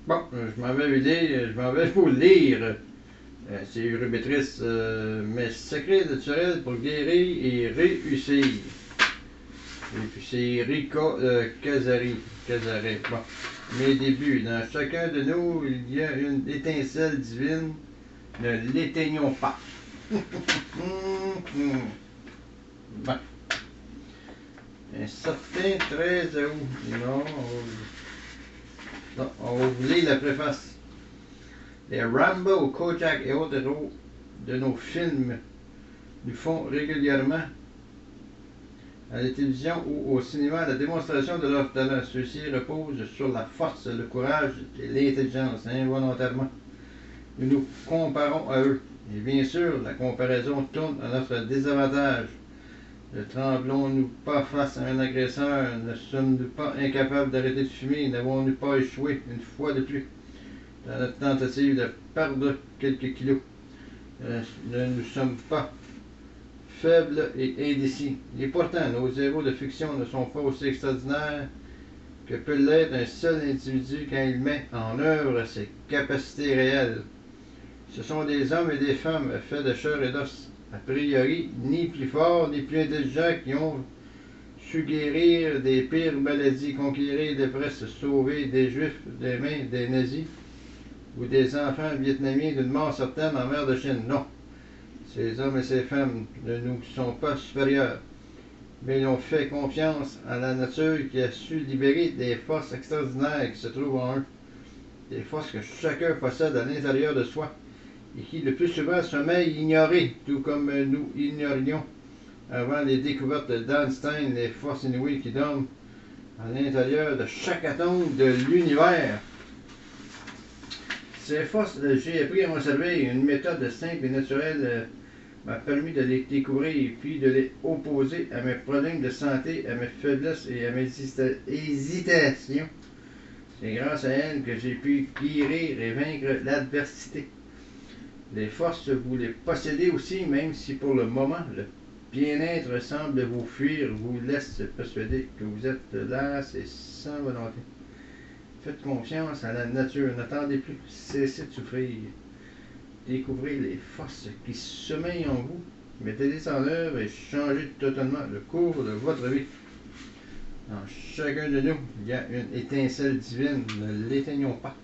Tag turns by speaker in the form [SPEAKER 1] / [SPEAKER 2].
[SPEAKER 1] Bon, je m'en vais lire, je m'en vais vous lire. C'est Urubitrice, mes secrets naturels pour guérir et réussir. Et puis c'est Rika Casari. Bon, mes débuts. Dans chacun de nous, il y a une étincelle divine. Ne l'éteignons pas. Bon. Un certain 13 août. Non, on va vous lire la préface. Les Rambo, Kojak et autres héros de nos films nous font régulièrement à la télévision ou au cinéma la démonstration de leur talent. Ceux-ci reposent sur la force, le courage et l'intelligence, involontairement. Nous nous comparons à eux. Et bien sûr, la comparaison tourne à notre désavantage. Ne tremblons-nous pas face à un agresseur? Ne sommes-nous pas incapables d'arrêter de fumer? N'avons-nous pas échoué une fois de plus dans notre tentative de perdre quelques kilos? Ne nous sommes pas faibles et indécis. Et pourtant, nos héros de fiction ne sont pas aussi extraordinaires que peut l'être un seul individu quand il met en œuvre ses capacités réelles. Ce sont des hommes et des femmes faits de chair et d'os, a priori ni plus forts ni plus intelligents, qui ont su guérir des pires maladies, conquérir des presses, sauver des juifs des mains des nazis ou des enfants vietnamiens d'une mort certaine en mer de Chine. Non, ces hommes et ces femmes ne nous sont pas supérieurs, mais ils ont fait confiance à la nature qui a su libérer des forces extraordinaires qui se trouvent en eux, des forces que chacun possède à l'intérieur de soi et qui le plus souvent sommeillent ignorées, tout comme nous ignorions avant les découvertes d'Einstein les forces inouïes qui dorment à l'intérieur de chaque atome de l'univers. Ces forces, j'ai appris à mon servir. Une méthode simple et naturelle m'a permis de les découvrir, puis de les opposer à mes problèmes de santé, à mes faiblesses et à mes hésitations. C'est grâce à elle que j'ai pu guérir et vaincre l'adversité. Les forces, vous les possédez aussi, même si pour le moment, le bien-être semble vous fuir, vous laisse persuader que vous êtes là, c'est sans volonté. Faites confiance à la nature, n'attendez plus, cessez de souffrir. Découvrez les forces qui sommeillent en vous, mettez-les en œuvre et changez totalement le cours de votre vie. Dans chacun de nous, il y a une étincelle divine, ne l'éteignons pas.